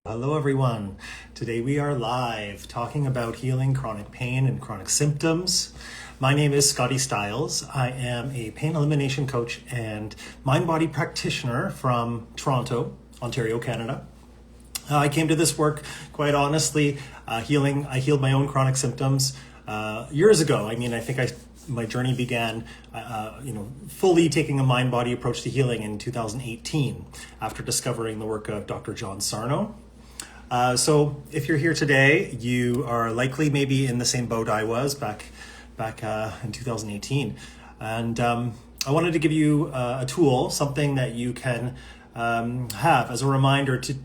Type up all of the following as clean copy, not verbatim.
Hello everyone. Today we are live talking about healing chronic pain and chronic symptoms. My name is Scotty Stiles. I am a pain elimination coach and mind-body practitioner from Toronto, Ontario, Canada. I came to this work quite honestly. I healed my own chronic symptoms years ago. I think my journey began, fully taking a mind-body approach to healing in 2018 after discovering the work of Dr. John Sarno. So if you're here today, you are likely maybe in the same boat I was back in 2018. And I wanted to give you a tool, something that you can have as a reminder to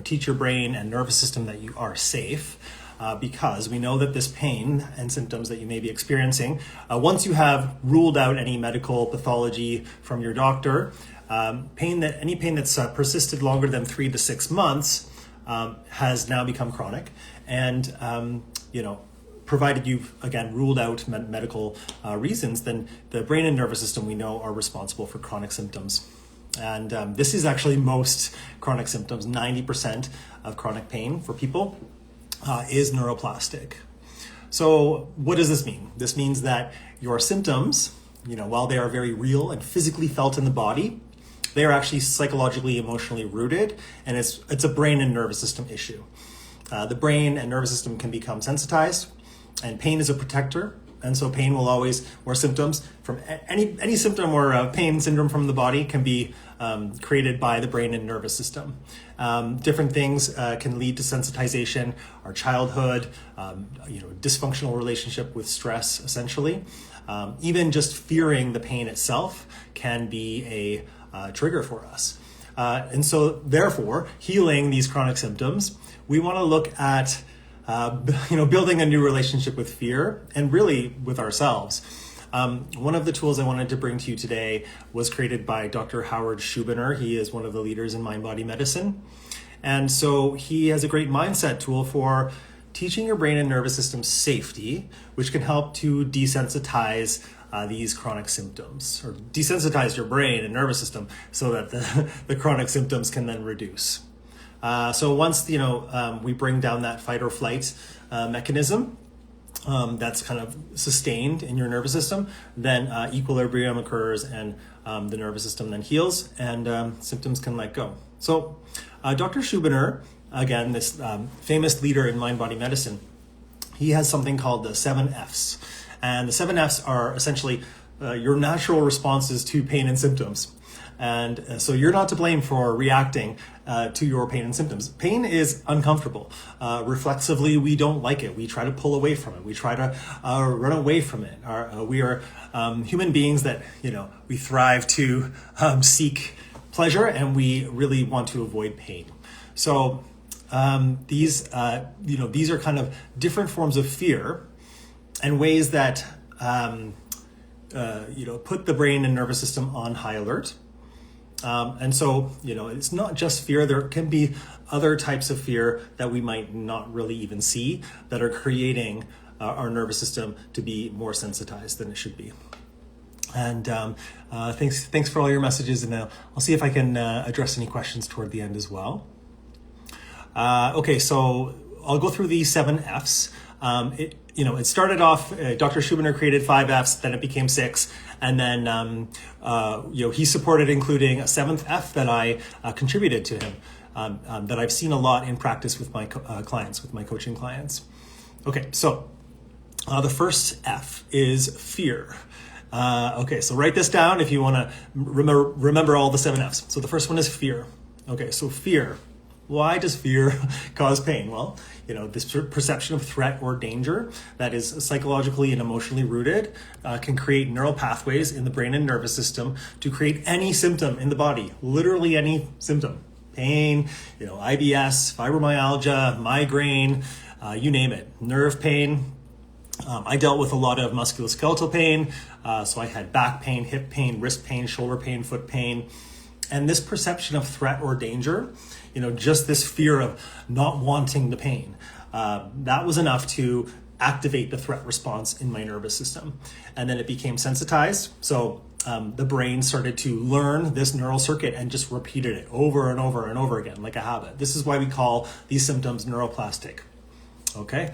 teach your brain and nervous system that you are safe. Because we know that this pain and symptoms that you may be experiencing, once you have ruled out any medical pathology from your doctor, any pain that's persisted longer than 3 to 6 months has now become chronic, and provided you've again ruled out medical reasons, then the brain and nervous system we know are responsible for chronic symptoms. And this is actually most chronic symptoms. 90% of chronic pain for people is neuroplastic. So what does this mean? This means that your symptoms, while they are very real and physically felt in the body, they are actually psychologically, emotionally rooted, and it's a brain and nervous system issue. The brain and nervous system can become sensitized, and pain is a protector. And so pain will always, or symptoms from any symptom or pain syndrome from the body can be created by the brain and nervous system. Different things can lead to sensitization, our childhood, dysfunctional relationship with stress, essentially. Even just fearing the pain itself can be a trigger for us. And so therefore, healing these chronic symptoms, we want to look at building a new relationship with fear and really with ourselves. One of the tools I wanted to bring to you today was created by Dr. Howard Schubiner. He is one of the leaders in mind-body medicine. And so he has a great mindset tool for teaching your brain and nervous system safety, which can help to desensitize these chronic symptoms, or desensitize your brain and nervous system so that the chronic symptoms can then reduce. So once we bring down that fight or flight mechanism that's kind of sustained in your nervous system, then equilibrium occurs and the nervous system then heals and symptoms can let go. So Dr. Schubiner, again, this famous leader in mind-body medicine, he has something called the 7 Fs. And the 7 Fs are essentially your natural responses to pain and symptoms. And so you're not to blame for reacting to your pain and symptoms. Pain is uncomfortable. Reflexively, we don't like it. We try to pull away from it. We try to run away from it. We are human beings that, we thrive to seek pleasure, and we really want to avoid pain. So these are kind of different forms of fear and ways that, put the brain and nervous system on high alert. And so, it's not just fear. There can be other types of fear that we might not really even see that are creating our nervous system to be more sensitized than it should be. And thanks for all your messages, and I'll see if I can address any questions toward the end as well. Okay, so I'll go through these 7 Fs. It started off, Dr. Schubiner created 5 Fs, then it became 6. And then, he supported including a 7th F that I contributed to him, that I've seen a lot in practice with my clients, with my coaching clients. Okay, so the first F is fear. Okay, so write this down if you want to remember all the 7 Fs. So the first one is fear. Okay, so fear. Why does fear cause pain? Well, this perception of threat or danger that is psychologically and emotionally rooted can create neural pathways in the brain and nervous system to create any symptom in the body, literally any symptom. Pain, IBS, fibromyalgia, migraine, you name it, nerve pain. I dealt with a lot of musculoskeletal pain, so I had back pain, hip pain, wrist pain, shoulder pain, foot pain. And this perception of threat or danger, just this fear of not wanting the pain, that was enough to activate the threat response in my nervous system. And then it became sensitized. So the brain started to learn this neural circuit and just repeated it over and over and over again, like a habit. This is why we call these symptoms neuroplastic. Okay,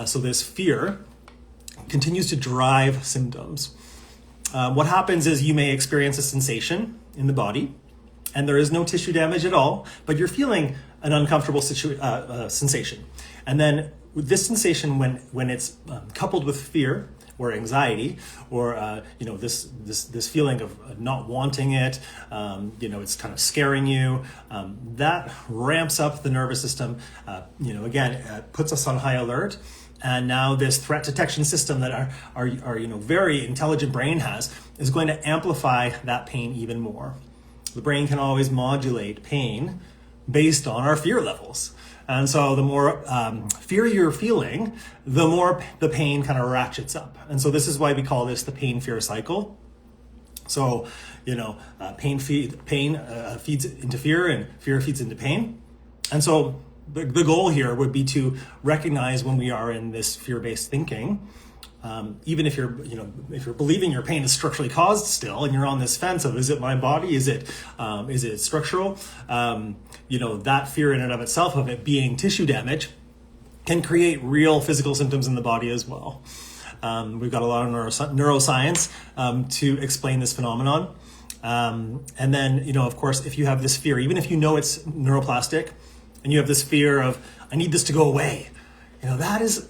so this fear continues to drive symptoms. What happens is you may experience a sensation in the body, and there is no tissue damage at all, but you're feeling an uncomfortable sensation. And then with this sensation, when it's coupled with fear or anxiety, or this feeling of not wanting it, it's kind of scaring you, that ramps up the nervous system. Puts us on high alert. And now this threat detection system that our very intelligent brain has is going to amplify that pain even more. The brain can always modulate pain based on our fear levels. And so the more fear you're feeling, the more the pain kind of ratchets up. And so this is why we call this the pain-fear cycle. So, pain feeds into fear, and fear feeds into pain. And so the goal here would be to recognize when we are in this fear-based thinking, even if you're believing your pain is structurally caused still, and you're on this fence of, is it my body? Is it structural? That fear in and of itself of it being tissue damage can create real physical symptoms in the body as well. We've got a lot of neuroscience to explain this phenomenon. And then, of course, if you have this fear, even if you know it's neuroplastic, and you have this fear of, I need this to go away,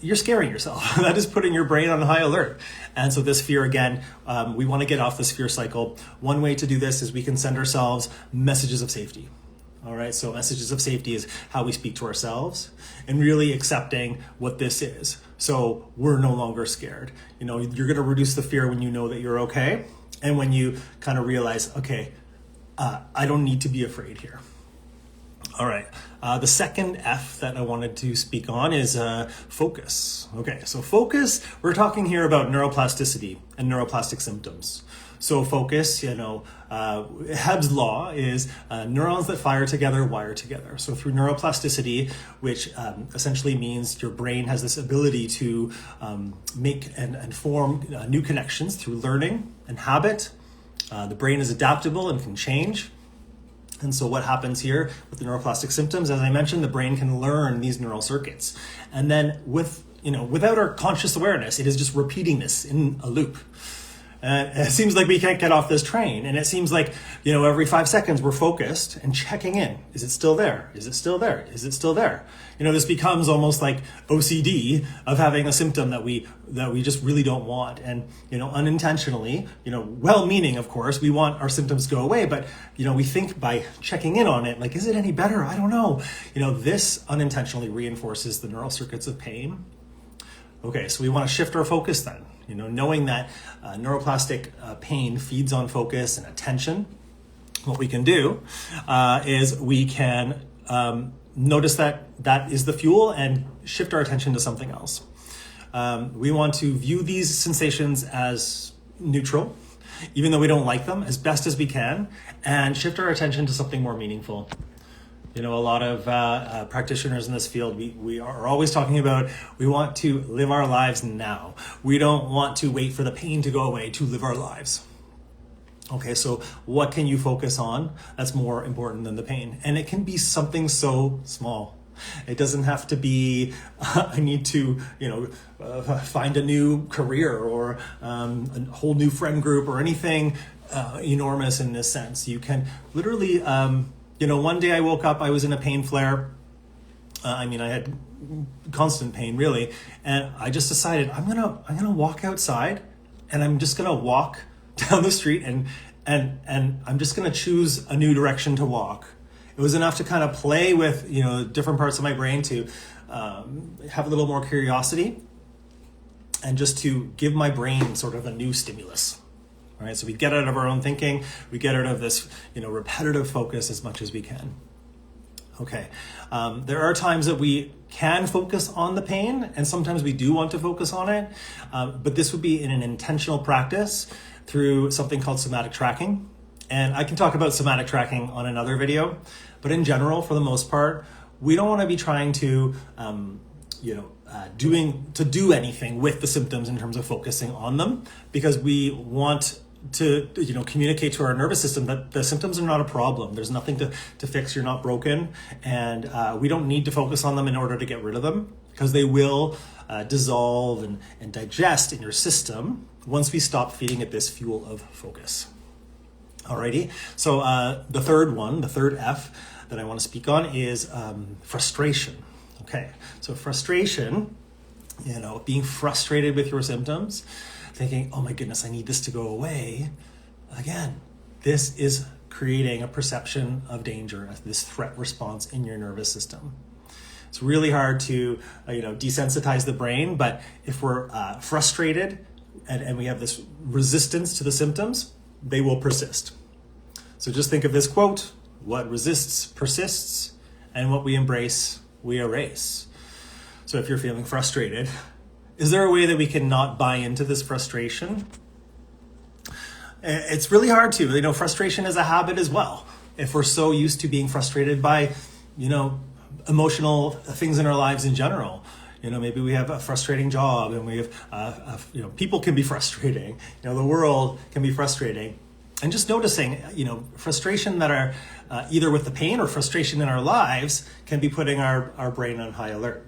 you're scaring yourself. That is putting your brain on high alert. And so this fear, again, we want to get off this fear cycle. One way to do this is we can send ourselves messages of safety. All right, so messages of safety is how we speak to ourselves and really accepting what this is. So we're no longer scared. You're going to reduce the fear when you know that you're okay. And when you kind of realize, okay, I don't need to be afraid here. All right. The second F that I wanted to speak on is focus. Okay, so focus, we're talking here about neuroplasticity and neuroplastic symptoms. So focus, Hebb's law is neurons that fire together wire together. So through neuroplasticity, which essentially means your brain has this ability to make and form new connections through learning and habit. The brain is adaptable and can change. And so what happens here with the neuroplastic symptoms, as I mentioned, the brain can learn these neural circuits. And then without our conscious awareness, it is just repeating this in a loop. It seems like we can't get off this train. And it seems like, every 5 seconds we're focused and checking in. Is it still there? Is it still there? Is it still there? This becomes almost like OCD of having a symptom that we just really don't want. And, unintentionally, well-meaning, of course, we want our symptoms to go away. But, we think by checking in on it, like, is it any better? I don't know. This unintentionally reinforces the neural circuits of pain. Okay, so we want to shift our focus then. Knowing that neuroplastic pain feeds on focus and attention, what we can do is we can notice that is the fuel and shift our attention to something else. We want to view these sensations as neutral, even though we don't like them, as best as we can, and shift our attention to something more meaningful. A lot of practitioners in this field, we are always talking about, we want to live our lives now. We don't want to wait for the pain to go away to live our lives. Okay, so what can you focus on that's more important than the pain? And it can be something so small. It doesn't have to be, I need to, find a new career or a whole new friend group or anything enormous in this sense. You can literally... one day I woke up, I was in a pain flare. I had constant pain really. And I just decided I'm gonna walk outside and I'm just gonna walk down the street and I'm just gonna choose a new direction to walk. It was enough to kind of play with, different parts of my brain to have a little more curiosity and just to give my brain sort of a new stimulus. All right, so we get out of our own thinking, we get out of this, repetitive focus as much as we can. Okay, there are times that we can focus on the pain, and sometimes we do want to focus on it, but this would be in an intentional practice through something called somatic tracking. And I can talk about somatic tracking on another video, but in general, for the most part, we don't want to be trying to, do anything with the symptoms in terms of focusing on them, because we want to communicate to our nervous system that the symptoms are not a problem. There's nothing to fix. You're not broken, and we don't need to focus on them in order to get rid of them, because they will dissolve and digest in your system once we stop feeding it this fuel of focus. Alrighty, so the third F that I want to speak on is frustration. Okay, so frustration, being frustrated with your symptoms, thinking, oh my goodness, I need this to go away. Again, this is creating a perception of danger, this threat response in your nervous system. It's really hard to desensitize the brain, but if we're frustrated and we have this resistance to the symptoms, they will persist. So just think of this quote: what resists persists, and what we embrace we erase. So if you're feeling frustrated, is there a way that we can not buy into this frustration? It's really hard to. Frustration is a habit as well. If we're so used to being frustrated by, emotional things in our lives in general. Maybe we have a frustrating job, and we have, people can be frustrating. The world can be frustrating. And just noticing, frustration that are either with the pain or frustration in our lives can be putting our brain on high alert.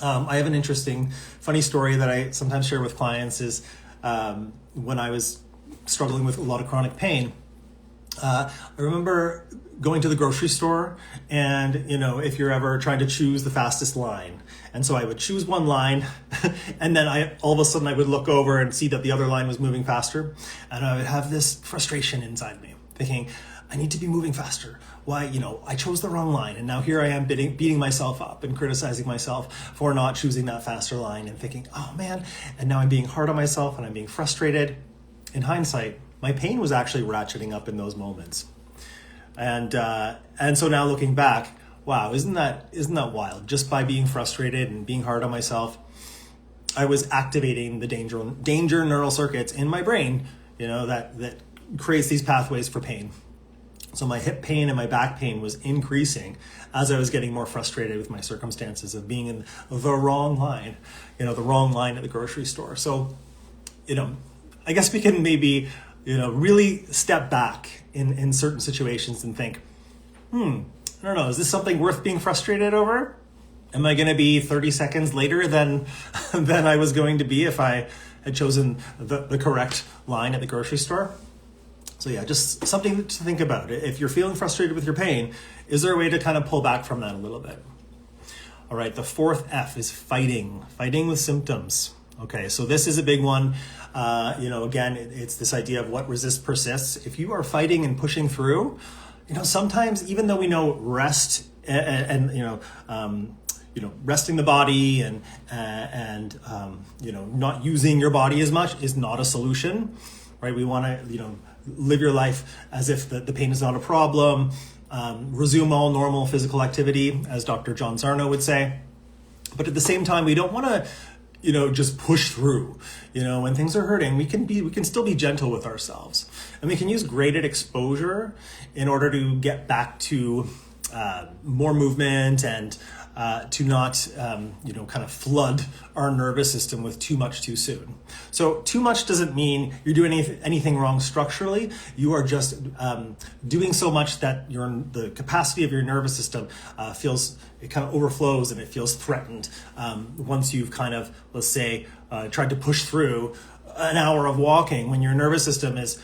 I have an interesting, funny story that I sometimes share with clients is when I was struggling with a lot of chronic pain. I remember going to the grocery store, and if you're ever trying to choose the fastest line, and so I would choose one line, and then all of a sudden I would look over and see that the other line was moving faster, and I would have this frustration inside me, thinking, I need to be moving faster. Why, I chose the wrong line, and now here I am beating myself up and criticizing myself for not choosing that faster line, and thinking, oh man, and now I'm being hard on myself and I'm being frustrated. In hindsight, my pain was actually ratcheting up in those moments. And so now looking back, wow, isn't that wild? Just by being frustrated and being hard on myself, I was activating the danger neural circuits in my brain, that creates these pathways for pain. So my hip pain and my back pain was increasing as I was getting more frustrated with my circumstances of being in the wrong line, the wrong line at the grocery store. So, I guess we can maybe, really step back in certain situations and think, I don't know, is this something worth being frustrated over? Am I going to be 30 seconds later than I was going to be if I had chosen the correct line at the grocery store? So yeah, just something to think about. If you're feeling frustrated with your pain, is there a way to kind of pull back from that a little bit? All right, the fourth F is fighting with symptoms. Okay, so this is a big one. Again, it's this idea of what resists persists. If you are fighting and pushing through, sometimes even though we know rest and resting the body and not using your body as much is not a solution, right? We want to, live your life as if the pain is not a problem, resume all normal physical activity, as Dr. John Sarno would say. But at the same time, we don't want to, just push through. When things are hurting, we can still be gentle with ourselves, and we can use graded exposure in order to get back to more movement and to not, kind of flood our nervous system with too much too soon. So too much doesn't mean you're doing anything wrong structurally. You are just doing so much that the capacity of your nervous system it kind of overflows and it feels threatened once you've kind of, let's say, tried to push through an hour of walking when your nervous system is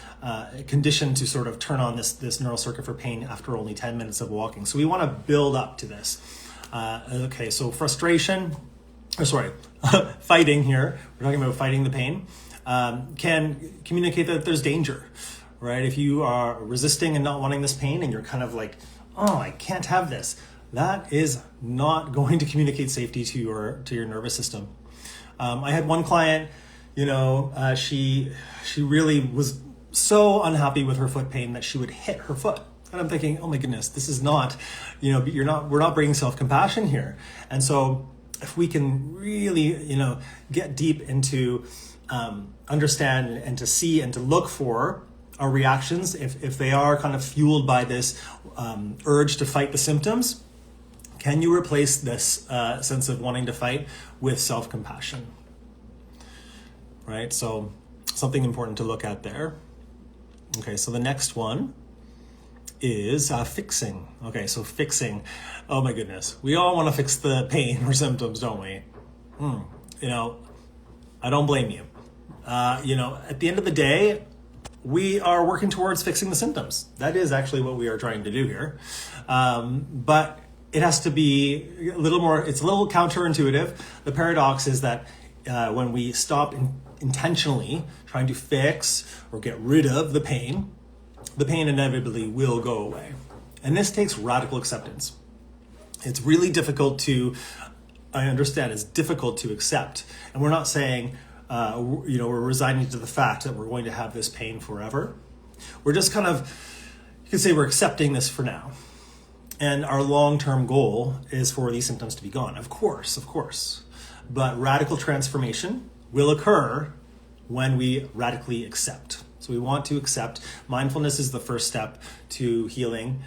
conditioned to sort of turn on this neural circuit for pain after only 10 minutes of walking. So we want to build up to this. Okay, so fighting here, we're talking about fighting the pain, can communicate that there's danger, right? If you are resisting and not wanting this pain and you're kind of like, oh, I can't have this, that is not going to communicate safety to your nervous system. I had one client, she really was so unhappy with her foot pain that she would hit her foot. And I'm thinking, oh my goodness, this is not, we're not bringing self-compassion here. And so if we can really, get deep into understand and to see and to look for our reactions, if they are kind of fueled by this urge to fight the symptoms, can you replace this sense of wanting to fight with self-compassion? Right? So something important to look at there. Okay, so the next one is fixing. Okay, so fixing. Oh my goodness. We all want to fix the pain or symptoms, don't we? I don't blame you. At the end of the day, we are working towards fixing the symptoms. That is actually what we are trying to do here. But it has to be a little more, it's a little counterintuitive. The paradox is that when we stop intentionally trying to fix or get rid of the pain inevitably will go away. And this takes radical acceptance. It's really difficult I understand it's difficult to accept. And we're not saying, we're resigning to the fact that we're going to have this pain forever. We're just kind of, you could say we're accepting this for now. And our long-term goal is for these symptoms to be gone. Of course. But radical transformation will occur when we radically accept. So we want to accept. Mindfulness is the first step to healing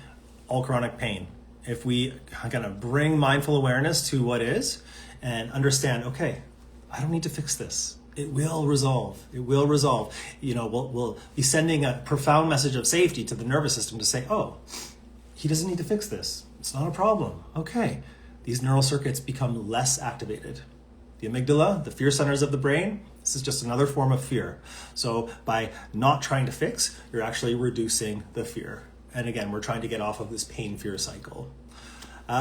all chronic pain. If we kind of bring mindful awareness to what is and understand, okay, I don't need to fix this. It will resolve. We'll be sending a profound message of safety to the nervous system to say, oh, he doesn't need to fix this. It's not a problem. Okay. These neural circuits become less activated. The amygdala, the fear centers of the brain, this is just another form of fear. So by not trying to fix, you're actually reducing the fear. And again, we're trying to get off of this pain-fear cycle.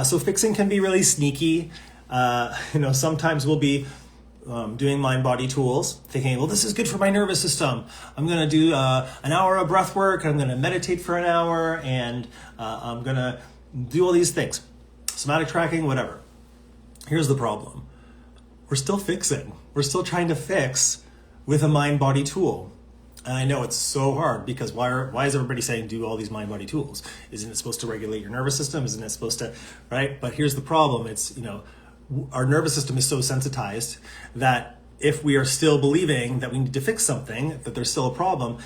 So fixing can be really sneaky. Sometimes we'll be doing mind-body tools, thinking, well, this is good for my nervous system. I'm going to do an hour of breath work. I'm going to meditate for an hour, and I'm going to do all these things. Somatic tracking, whatever. Here's the problem. We're still fixing. We're still trying to fix with a mind-body tool. And I know it's so hard because why is everybody saying do all these mind-body tools? Isn't it supposed to regulate your nervous system? Isn't it supposed to, right? But here's the problem. It's, our nervous system is so sensitized that if we are still believing that we need to fix something, that there's still a problem,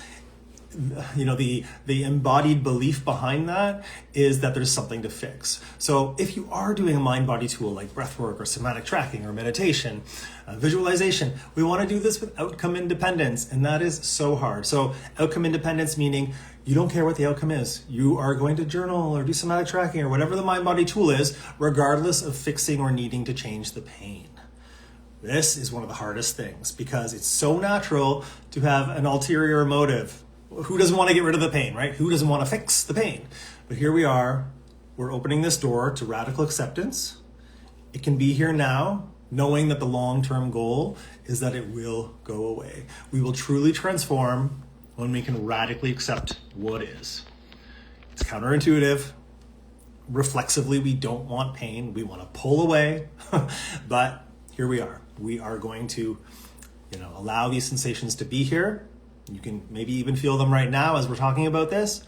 the embodied belief behind that is that there's something to fix. So if you are doing a mind-body tool like breathwork or somatic tracking or meditation, visualization, we want to do this with outcome independence, and that is so hard. So outcome independence meaning you don't care what the outcome is. You are going to journal or do somatic tracking or whatever the mind-body tool is, regardless of fixing or needing to change the pain. This is one of the hardest things because it's so natural to have an ulterior motive. Who doesn't want to get rid of the pain, right? Who doesn't want to fix the pain? But here we are. We're opening this door to radical acceptance. It can be here now, knowing that the long-term goal is that it will go away. We will truly transform when we can radically accept what is. It's counterintuitive. Reflexively, we don't want pain. We want to pull away. But here we are. We are going to, allow these sensations to be here. You can maybe even feel them right now as we're talking about this.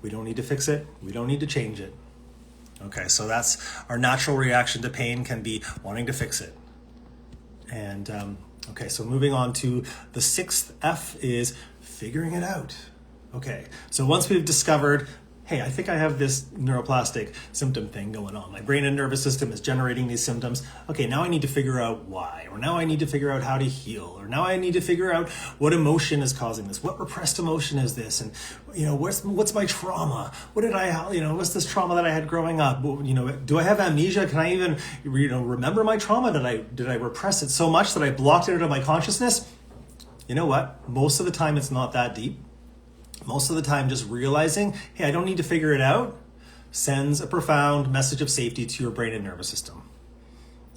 We don't need to fix it. We don't need to change it. Okay, so that's our natural reaction to pain can be wanting to fix it. And okay, so moving on to the sixth F is figuring it out. Okay, so once we've discovered, hey, I think I have this neuroplastic symptom thing going on. My brain and nervous system is generating these symptoms. Okay, now I need to figure out why, or now I need to figure out how to heal, or now I need to figure out what emotion is causing this. What repressed emotion is this? And, what's my trauma? What's this trauma that I had growing up? Do I have amnesia? Can I even, remember my trauma? Did I repress it so much that I blocked it out of my consciousness? You know what? Most of the time it's not that deep. Most of the time, just realizing, hey, I don't need to figure it out, sends a profound message of safety to your brain and nervous system.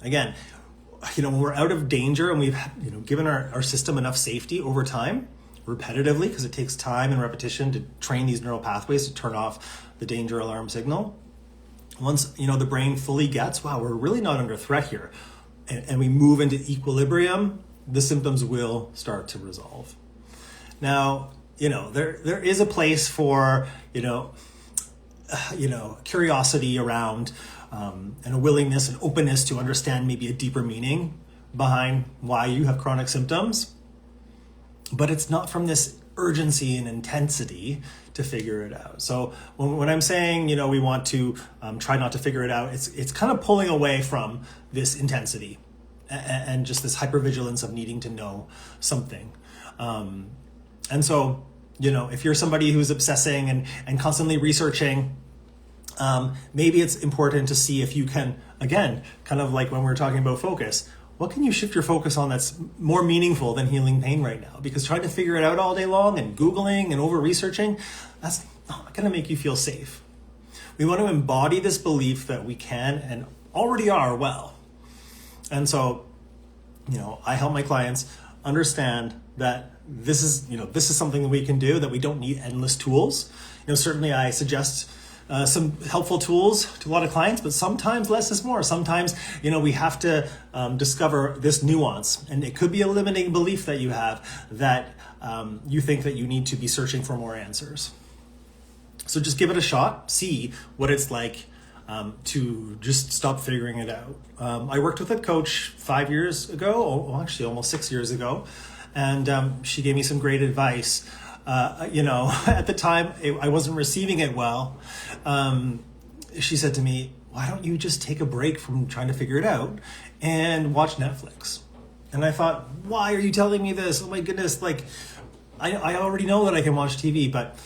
Again, when we're out of danger and we've given our system enough safety over time, repetitively, because it takes time and repetition to train these neural pathways to turn off the danger alarm signal. Once the brain fully gets, wow, we're really not under threat here, and we move into equilibrium, the symptoms will start to resolve. Now, there is a place for, curiosity around and a willingness and openness to understand maybe a deeper meaning behind why you have chronic symptoms. But it's not from this urgency and intensity to figure it out. So when I'm saying, we want to try not to figure it out, it's kind of pulling away from this intensity and just this hypervigilance of needing to know something. And so, if you're somebody who's obsessing and constantly researching, maybe it's important to see if you can, again, kind of like when we were talking about focus, what can you shift your focus on that's more meaningful than healing pain right now? Because trying to figure it out all day long and Googling and over-researching, that's not going to make you feel safe. We want to embody this belief that we can and already are well. And so, I help my clients understand that this is something that we can do, that we don't need endless tools. Certainly I suggest some helpful tools to a lot of clients, but sometimes less is more. Sometimes, we have to discover this nuance, and it could be a limiting belief that you have that you think that you need to be searching for more answers. So just give it a shot, see what it's like to just stop figuring it out. I worked with a coach 5 years ago, actually almost 6 years ago, and she gave me some great advice. At the time, I wasn't receiving it well. She said to me, why don't you just take a break from trying to figure it out and watch Netflix? And I thought, why are you telling me this? Oh my goodness, I already know that I can watch TV, but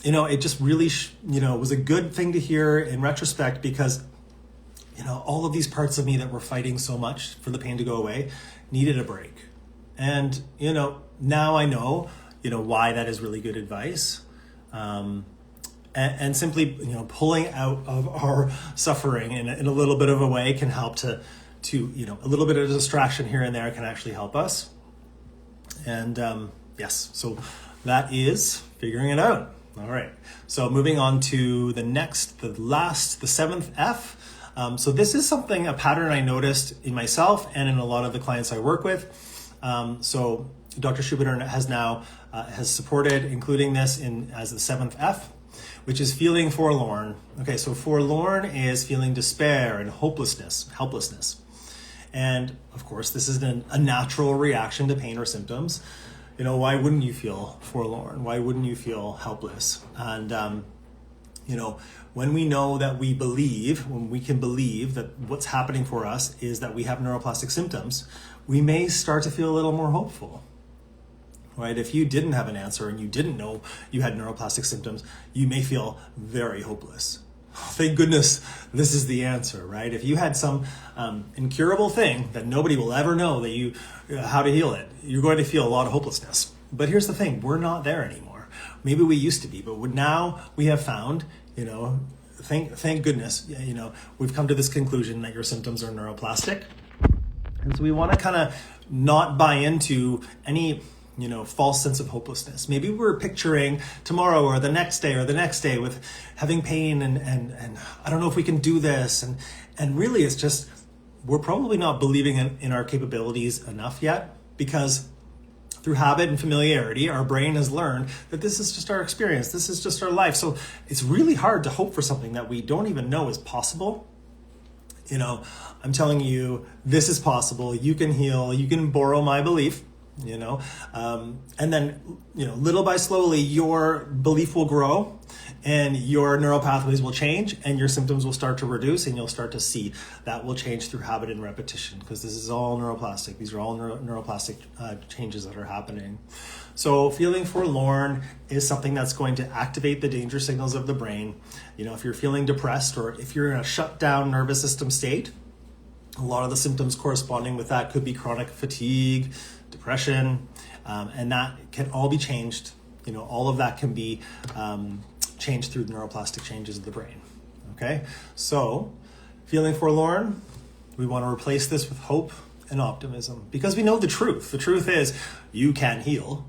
it just really, was a good thing to hear in retrospect, because, all of these parts of me that were fighting so much for the pain to go away needed a break. And, now I know, why that is really good advice. And simply, pulling out of our suffering in a little bit of a way can help to a little bit of distraction here and there can actually help us. And yes, so that is figuring it out. All right, so moving on to the seventh F. So this is a pattern I noticed in myself and in a lot of the clients I work with. So Dr. Schubiner has supported including this as the seventh F, which is feeling forlorn. Okay, so forlorn is feeling despair and helplessness. And of course, this is a natural reaction to pain or symptoms. Why wouldn't you feel forlorn? Why wouldn't you feel helpless? And, when we know that when we can believe that what's happening for us is that we have neuroplastic symptoms, we may start to feel a little more hopeful, right? If you didn't have an answer and you didn't know you had neuroplastic symptoms, you may feel very hopeless. Thank goodness this is the answer, right? If you had some incurable thing that nobody will ever know how to heal it, you're going to feel a lot of hopelessness. But here's the thing, we're not there anymore. Maybe we used to be, but now we have found, thank goodness, we've come to this conclusion that your symptoms are neuroplastic. And so we want to kind of not buy into any false sense of hopelessness. Maybe we're picturing tomorrow or the next day with having pain and I don't know if we can do this. And really it's just, we're probably not believing in our capabilities enough yet, because through habit and familiarity, our brain has learned that this is just our experience. This is just our life. So it's really hard to hope for something that we don't even know is possible. I'm telling you, this is possible. You can heal. You can borrow my belief. And then, little by slowly, your belief will grow and your neural pathways will change and your symptoms will start to reduce, and you'll start to see that will change through habit and repetition, because this is all neuroplastic. These are all neuroplastic changes that are happening. So feeling forlorn is something that's going to activate the danger signals of the brain. If you're feeling depressed or if you're in a shut down nervous system state, a lot of the symptoms corresponding with that could be chronic fatigue, depression, and that can all be changed. All of that can be changed through neuroplastic changes of the brain. Okay, so feeling forlorn, we want to replace this with hope and optimism, because we know the truth. The truth is you can heal,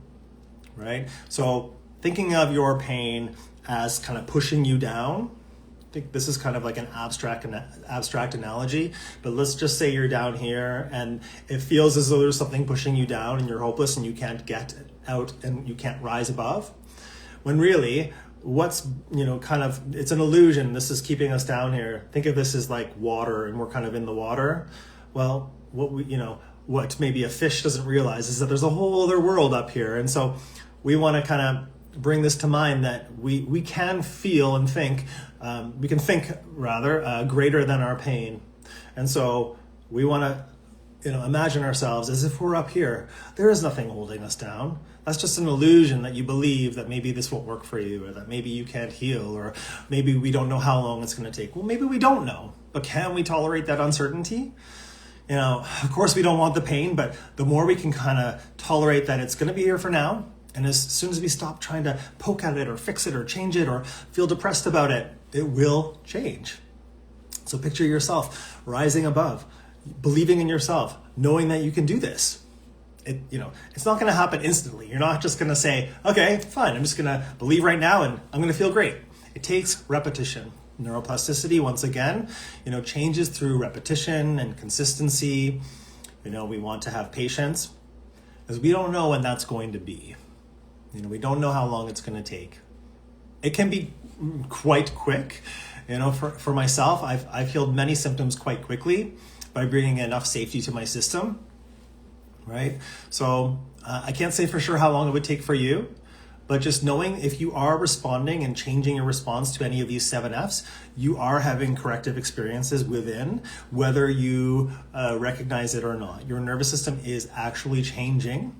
right? So thinking of your pain as kind of pushing you down, I think this is kind of like an abstract analogy, but let's just say you're down here and it feels as though there's something pushing you down and you're hopeless and you can't get out and you can't rise above. When really, it's an illusion. This is keeping us down here. Think of this as like water, and we're kind of in the water. Well, what maybe a fish doesn't realize is that there's a whole other world up here. And so we want to kind of bring this to mind, that we can feel and think, greater than our pain. And so we want to imagine ourselves as if we're up here. There is nothing holding us down. That's just an illusion that you believe that maybe this won't work for you, or that maybe you can't heal, or maybe we don't know how long it's going to take. Well, maybe we don't know, but can we tolerate that uncertainty? Of course we don't want the pain, but the more we can kind of tolerate that it's going to be here for now, and as soon as we stop trying to poke at it or fix it or change it or feel depressed about it, it will change. So picture yourself rising above, believing in yourself, knowing that you can do this. It's not going to happen instantly. You're not just going to say, okay, fine, I'm just going to believe right now and I'm going to feel great. It takes repetition. Neuroplasticity, once again, changes through repetition and consistency. We want to have patience because we don't know when that's going to be. We don't know how long it's going to take. It can be quite quick. For myself, I've healed many symptoms quite quickly by bringing enough safety to my system, right? So I can't say for sure how long it would take for you, but just knowing if you are responding and changing your response to any of these 7Fs, you are having corrective experiences within, whether you recognize it or not. Your nervous system is actually changing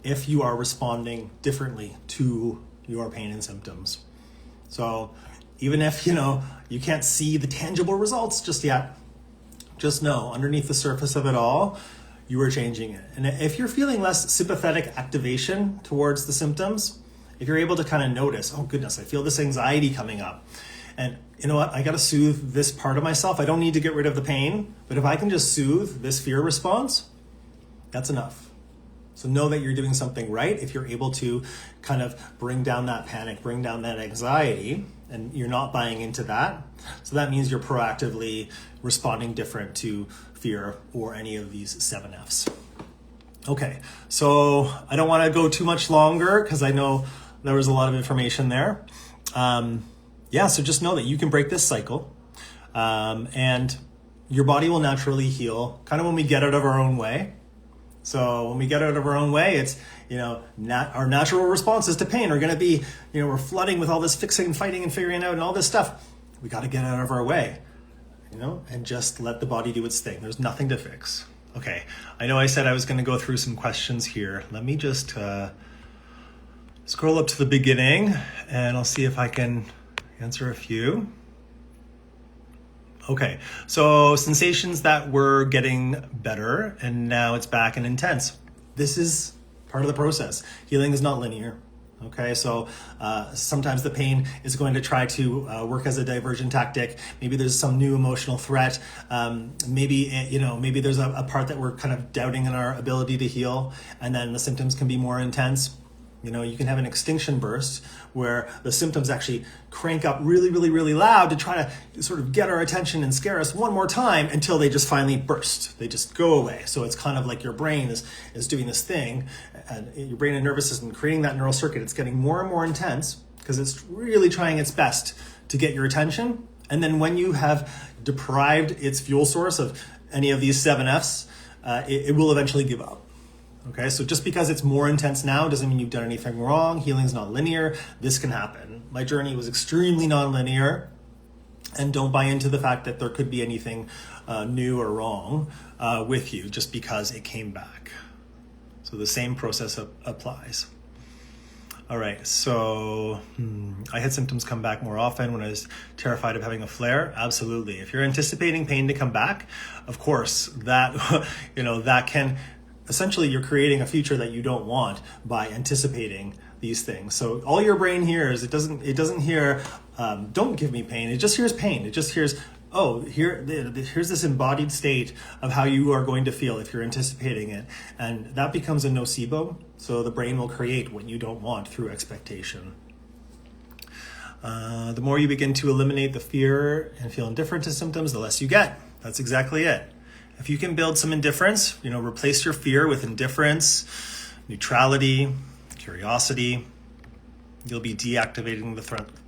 if you are responding differently to your pain and symptoms. So even if, you can't see the tangible results just yet, just know underneath the surface of it all, you are changing it. And if you're feeling less sympathetic activation towards the symptoms, if you're able to kind of notice, oh goodness, I feel this anxiety coming up. And you know what, I got to soothe this part of myself. I don't need to get rid of the pain, but if I can just soothe this fear response, that's enough. So know that you're doing something right if you're able to kind of bring down that panic, bring down that anxiety, and you're not buying into that. So that means you're proactively responding different to fear or any of these 7Fs. Okay, so I don't want to go too much longer because I know there was a lot of information there. So just know that you can break this cycle and your body will naturally heal kind of when we get out of our own way. So when we get out of our own way, it's, our natural responses to pain are going to be, we're flooding with all this fixing and fighting and figuring out and all this stuff. We got to get out of our way, and just let the body do its thing. There's nothing to fix. Okay. I know I said I was going to go through some questions here. Let me just scroll up to the beginning and I'll see if I can answer a few. Okay, so sensations that were getting better and now it's back and intense. This is part of the process. Healing is not linear. Okay, so sometimes the pain is going to try to work as a diversion tactic. Maybe there's some new emotional threat. Maybe there's a part that we're kind of doubting in our ability to heal, and then the symptoms can be more intense. You can have an extinction burst where the symptoms actually crank up really, really, really loud to try to sort of get our attention and scare us one more time until they just finally burst. They just go away. So it's kind of like your brain is doing this thing, and your brain and nervous system creating that neural circuit. It's getting more and more intense because it's really trying its best to get your attention. And then when you have deprived its fuel source of any of these 7Fs, it will eventually give up. Okay, so just because it's more intense now doesn't mean you've done anything wrong. Healing's not linear. This can happen. My journey was extremely non-linear, and don't buy into the fact that there could be anything new or wrong with you just because it came back. So the same process applies. All right, so I had symptoms come back more often when I was terrified of having a flare. Absolutely. If you're anticipating pain to come back, of course, that that can... Essentially, you're creating a future that you don't want by anticipating these things. So all your brain hears, it doesn't hear, don't give me pain. It just hears pain. It just hears, here's this embodied state of how you are going to feel if you're anticipating it. And that becomes a nocebo. So the brain will create what you don't want through expectation. The more you begin to eliminate the fear and feel indifferent to symptoms, the less you get. That's exactly it. If you can build some indifference, replace your fear with indifference, neutrality, curiosity, you'll be deactivating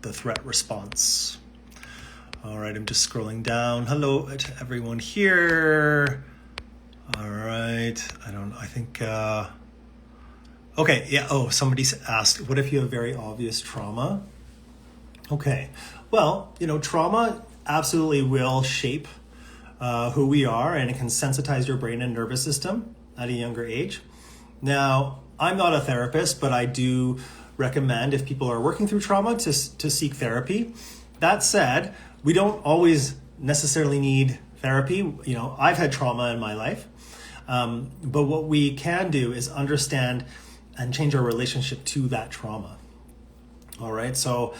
the threat response. All right, I'm just scrolling down. Hello to everyone here. All right, okay, yeah, somebody asked, what if you have very obvious trauma? Okay, well, trauma absolutely will shape who we are, and it can sensitize your brain and nervous system at a younger age. Now, I'm not a therapist, but I do recommend if people are working through trauma to seek therapy. That said, we don't always necessarily need therapy. You know, I've had trauma in my life, but what we can do is understand and change our relationship to that trauma. All right, so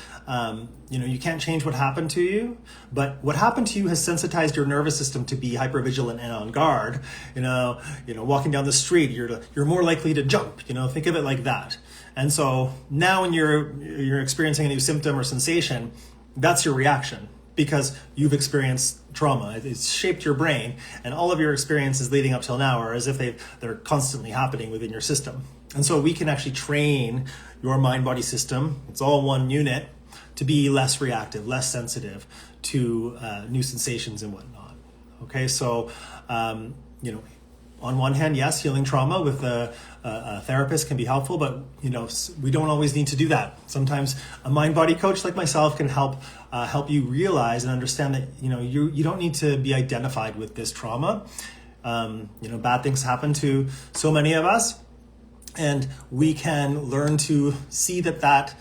you can't change what happened to you, but what happened to you has sensitized your nervous system to be hypervigilant and on guard. Walking down the street, you're more likely to jump. Think of it like that. And so now when you're experiencing a new symptom or sensation, that's your reaction because you've experienced trauma. It's shaped your brain, and all of your experiences leading up till now are as if they're constantly happening within your system. And so we can actually train your mind-body system, it's all one unit, to be less reactive, less sensitive to new sensations and whatnot. Okay, so, on one hand, yes, healing trauma with a therapist can be helpful, but, we don't always need to do that. Sometimes a mind-body coach like myself can help you realize and understand that, you don't need to be identified with this trauma. Bad things happen to so many of us. And we can learn to see that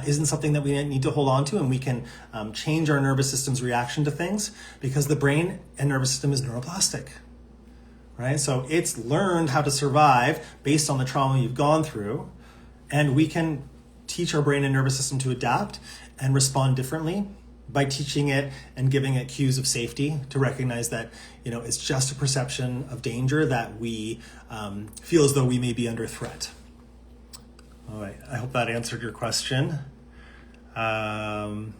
isn't something that we need to hold on to, and we can change our nervous system's reaction to things because the brain and nervous system is neuroplastic, right? So it's learned how to survive based on the trauma you've gone through, and we can teach our brain and nervous system to adapt and respond differently by teaching it and giving it cues of safety to recognize that, it's just a perception of danger that we feel as though we may be under threat. All right, I hope that answered your question. Can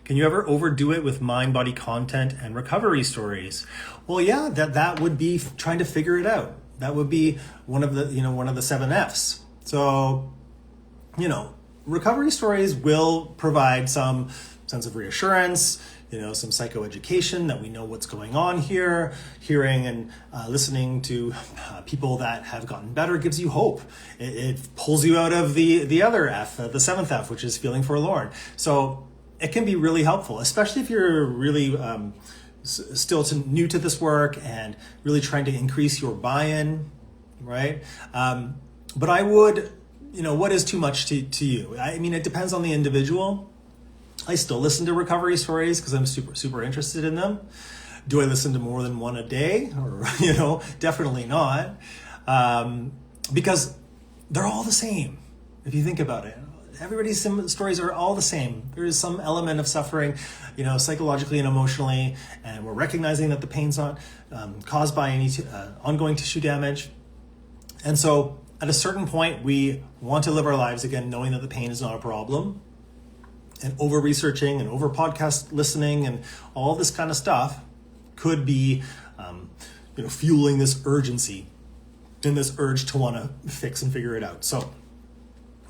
you ever overdo it with mind-body content and recovery stories? Well, yeah, that would be trying to figure it out. That would be one of the 7 F's. So, recovery stories will provide some sense of reassurance, some psychoeducation that we know what's going on here. Hearing and listening to people that have gotten better gives you hope. It pulls you out of the other F, the 7th F, which is feeling forlorn. So it can be really helpful, especially if you're really still new to this work and really trying to increase your buy-in, right? But I would, what is too much to you? I mean, it depends on the individual. I still listen to recovery stories because I'm super, super interested in them. Do I listen to more than one a day? Or, definitely not. Because they're all the same, if you think about it. Everybody's stories are all the same. There is some element of suffering, psychologically and emotionally, and we're recognizing that the pain's not caused by any ongoing tissue damage. And so at a certain point, we want to live our lives again knowing that the pain is not a problem. And over-researching and over-podcast listening and all this kind of stuff could be, fueling this urgency and this urge to want to fix and figure it out. So,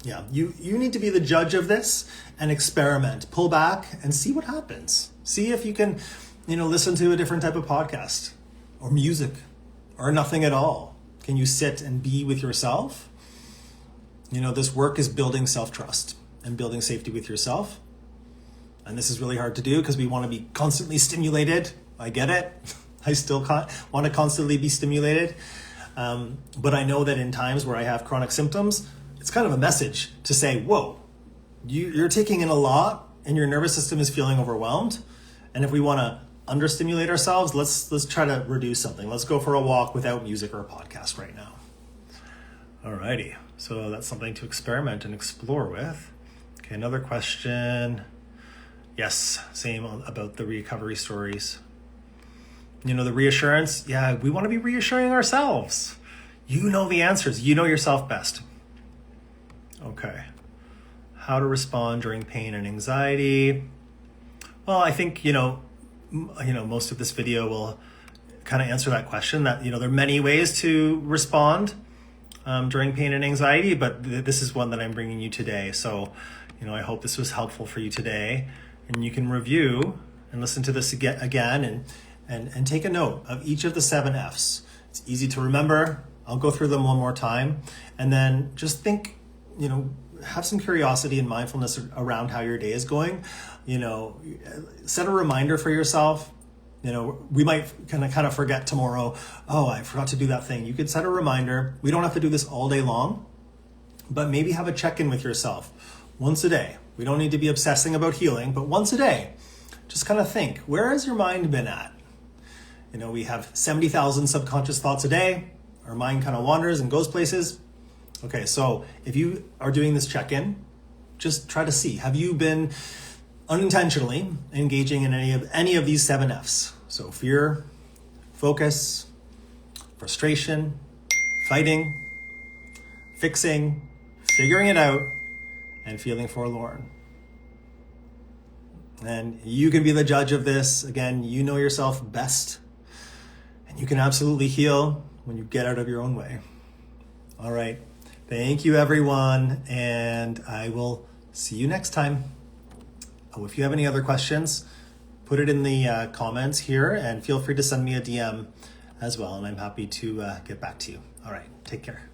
yeah, you need to be the judge of this and experiment. Pull back and see what happens. See if you can, listen to a different type of podcast or music or nothing at all. Can you sit and be with yourself? This work is building self-trust and building safety with yourself. And this is really hard to do because we want to be constantly stimulated. I get it. I still want to constantly be stimulated. But I know that in times where I have chronic symptoms, it's kind of a message to say, whoa, you're taking in a lot and your nervous system is feeling overwhelmed. And if we want to understimulate ourselves, let's try to reduce something. Let's go for a walk without music or a podcast right now. Alrighty, so that's something to experiment and explore with. Okay, another question. Yes, same about the recovery stories. The reassurance. Yeah, we want to be reassuring ourselves. You know the answers. You know yourself best. Okay. How to respond during pain and anxiety. Well, I think, most of this video will kind of answer that question that, there are many ways to respond during pain and anxiety, but this is one that I'm bringing you today. So, I hope this was helpful for you today, and you can review and listen to this again and take a note of each of the 7 F's. It's easy to remember. I'll go through them one more time, and then just think, have some curiosity and mindfulness around how your day is going. Set a reminder for yourself We might kind of forget tomorrow, oh, I forgot to do that thing. You could set a reminder. We don't have to do this all day long, but maybe have a check-in with yourself once a day. We don't need to be obsessing about healing, but once a day, just kind of think, where has your mind been at? We have 70,000 subconscious thoughts a day. Our mind kind of wanders and goes places. Okay, so if you are doing this check-in, just try to see, have you been unintentionally engaging in any of these 7 F's? So fear, focus, frustration, fighting, fixing, figuring it out, and feeling forlorn. And you can be the judge of this. Again, you know yourself best. And you can absolutely heal when you get out of your own way. All right. Thank you, everyone. And I will see you next time. Oh, if you have any other questions, put it in the comments here and feel free to send me a DM as well. And I'm happy to get back to you. All right. Take care.